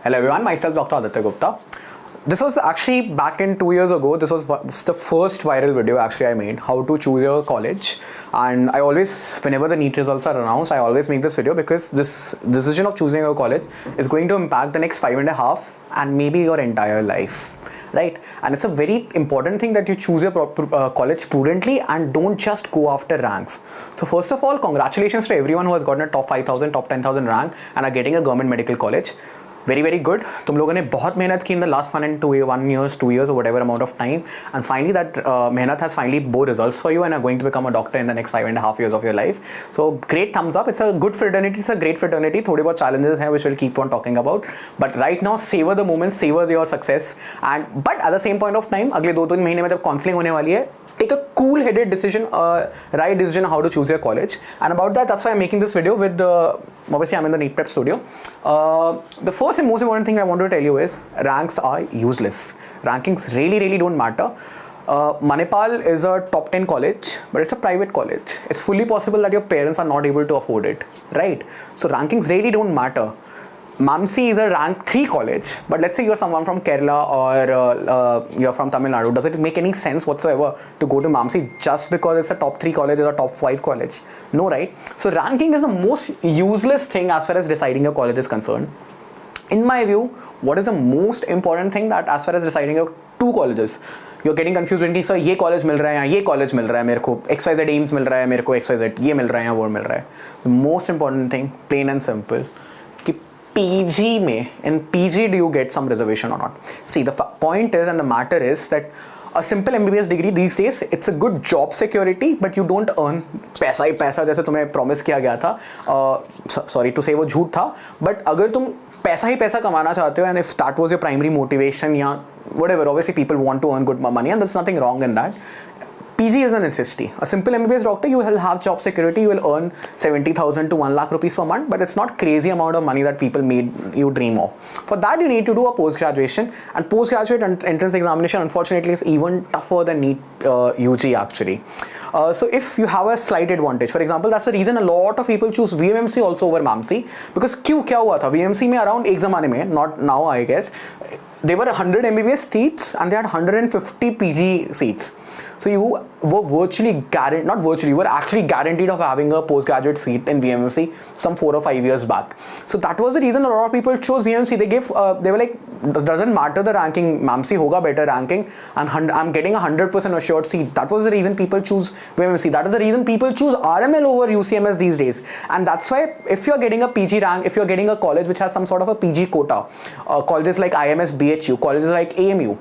Hello everyone, myself Dr. Aditya Gupta. This was actually back in 2 years ago. This was the first viral video actually I made, how to choose your college. And I always, whenever the NEET results are announced, I always make this video because this decision of choosing your college is going to impact the next 5.5 and maybe your entire life. Right? And it's a very important thing that you choose your college prudently and don't just go after ranks. So first of all, congratulations to everyone who has gotten a top 5,000, top 10,000 rank and are getting a government medical college. Very, very good. तुम लोगों ने बहुत मेहनत की in the last 1 years, 2 years or whatever amount of time, and finally that mehnat has finally bore results for you and are going to become a doctor in the next 5.5 years of your life. So great thumbs up. It's a good fraternity. It's a great fraternity. थोड़े बहुत challenges हैं which we'll keep on talking about. But right now, savor the moment, savor your success. But at the same point of time, अगले 2-3 महीने में जब counseling होने वाली है, take a cool-headed decision, right decision how to choose your college. And about that, that's why I'm making this video with, obviously I'm in the NEET Prep studio. The first and most important thing I want to tell you is, ranks are useless. Rankings really don't matter. Manipal is a top 10 college, but it's a private college. It's fully possible that your parents are not able to afford it, right? So rankings really don't matter. MAMC is a rank 3 college, but let's say you're someone from Kerala or you're from Tamil Nadu. Does it make any sense whatsoever to go to MAMC just because it's a top 3 college or a top 5 college? No, right? So ranking is the most useless thing as far as deciding your college is concerned. In my view, what is the most important thing that as far as deciding your 2 colleges, you're getting confused when sir ये college मिल रहा है या ये college मिल रहा है मेरे को, XYZ AIMS मिल रहा है मेरे को, XYZ ये मिल रहा है या वो मिल रहा है. The most important thing, plain and simple, PG में, in PG do you get some reservation or not? See, the point is and the matter is that a simple MBBS degree these days, it's a good job security, but you don't earn पैसा ही पैसा जैसे तुम्हें promise किया गया था. Sorry to say वो झूठ था, but अगर तुम पैसा ही पैसा कमाना चाहते हो and if that was your primary motivation या whatever, obviously people want to earn good money and there's nothing wrong in that. PG is a necessity. A simple MBBS doctor, you will have job security, you will earn 70,000 to 1 lakh rupees per month, but it's not crazy amount of money that people made you dream of. For that, you need to do a post-graduation, and post-graduate entrance examination, unfortunately, is even tougher than NEET UG actually. So if you have a slight advantage, for example, that's the reason a lot of people choose VMMC also over MAMC, because क्या हुआ था VMMC में around एक ज़माने में, not now I guess, there were 100 MBBS seats and they had 150 PG seats. So you were virtually guaranteed, not virtually, you were actually guaranteed of having a postgraduate seat in VMMC some 4 or 5 years back. So that was the reason a lot of people chose VMMC. They were like, doesn't matter the ranking, MAMC hoga better ranking, and I'm getting a 100% assured seat. That was the reason people choose VMMC. That is the reason people choose RML over UCMS these days. And that's why if you're getting a PG rank, if you're getting a college which has some sort of a PG quota, colleges like IMS, BHU, colleges like AMU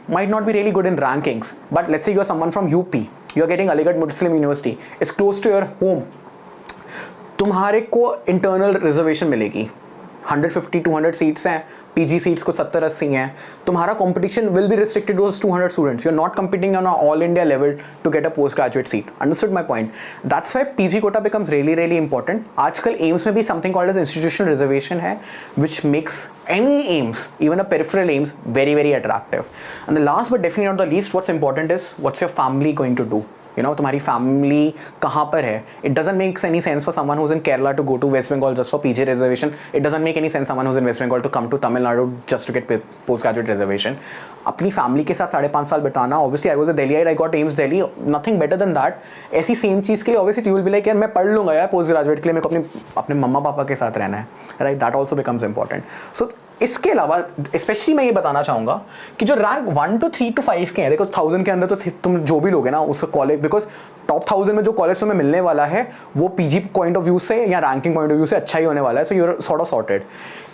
might not be really good in rankings, but let's say you're someone from UP, you're getting Aligarh Muslim University, it's close to your home, तुम्हारे को internal reservation मिलेगी. 150-200 seats हैं, PG seats को 70-80 हैं, तुम्हारा competition will be restricted to those 200 students. You're not competing on an all India level to get a postgraduate seat. Understood my point? That's why PG quota becomes really important. आजकल AIMS में भी something called as institutional reservation है, which makes any AIMS, even a peripheral AIMS, very attractive. And the last but definitely not the least, what's important is what's your family going to do? You know, तुम्हारी family कहाँ पर है? It doesn't make any sense for someone who's in Kerala to go to West Bengal just for PG reservation. It doesn't make any sense someone who's in West Bengal to come to Tamil Nadu just to get postgraduate reservation. अपनी family के साथ 5.5 साल बिताना. Obviously, I was a Delhiite. I got AIMS Delhi. Nothing better than that. ऐसी same चीज़ के लिए obviously you will be like यार मैं पढ़ लूँगा यार postgraduate के लिए मेरे को अपने मम्मा पापा के साथ रहना है. Right? That also becomes important. So इसके अलावा स्पेशली मैं ये बताना चाहूँगा कि जो रैंक 1 to 3 to 5 के हैं, देखो 1000 के अंदर तो तुम जो भी लोगे ना उस कॉलेज, बिकॉज टॉप 1000 में जो कॉलेज तुम्हें मिलने वाला है वो पीजी पॉइंट ऑफ व्यू से या रैंकिंग पॉइंट ऑफ व्यू से अच्छा ही होने वाला है. So you are sort of sorted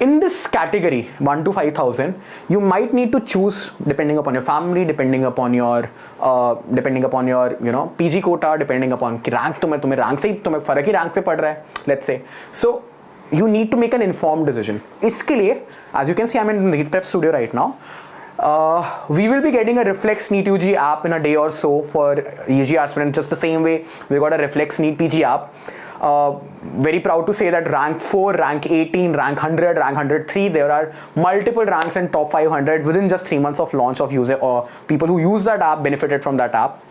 in this category 1 to 5000. You might need to choose depending upon your family, depending upon your you know PG quota, depending upon कि rank तुम्हें rank से तुम्हें फर्क ही रैंक से पड़ रहा है, let's say. So you need to make an informed decision. इसके लिए, as you can see, I'm in the NEET Prep studio right now. We will be getting a Reflex NEET UG app in a day or so for UG aspirants, just the same way we got a Reflex NEET PG app. Very proud to say that rank 4, rank 18, rank 100, rank 103, there are multiple ranks in top 500 within just 3 months of launch of user, or people who use that app benefited from that app.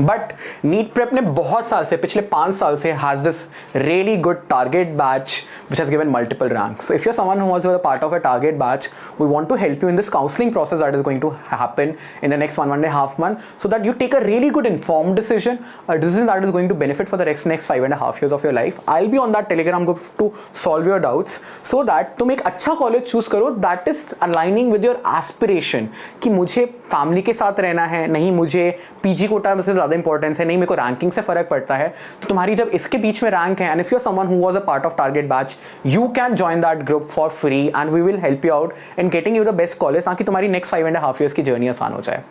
But NEET prep ने बहुत साल से, पिछले 5 साल से has this really good target batch which has given multiple ranks. So if you're someone who was a part of a target batch, we want to help you in this counseling process that is going to happen in the next 1.5 months, so that you take a really good informed decision, a decision that is going to benefit for the next 5.5 years of your life. I'll be on that Telegram group to solve your doubts, so that तुम एक अच्छा college choose करो that is aligning with your aspiration कि मुझे family के साथ रहना है, नहीं मुझे पीजी कोटा से ज़्यादा इंपॉर्टेंस है, नहीं मेरे को रैंकिंग से फ़र्क पड़ता है. तो तुम्हारी जब इसके बीच में रैंक है, and if you are someone who was a part of target batch, you can join that group for free and we will help you out in getting you the best college, ताकि तुम्हारी next 5.5 years की journey आसान हो जाए.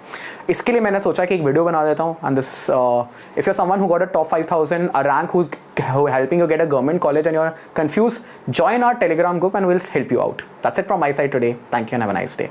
इसके लिए मैंने सोचा कि एक वीडियो बना देता हूँ. And this if you are someone who got a top 5000 a rank who is helping you get a government college and you're confused, join our Telegram group and we'll help you out. That's it from my side today. Thank you and have a nice day.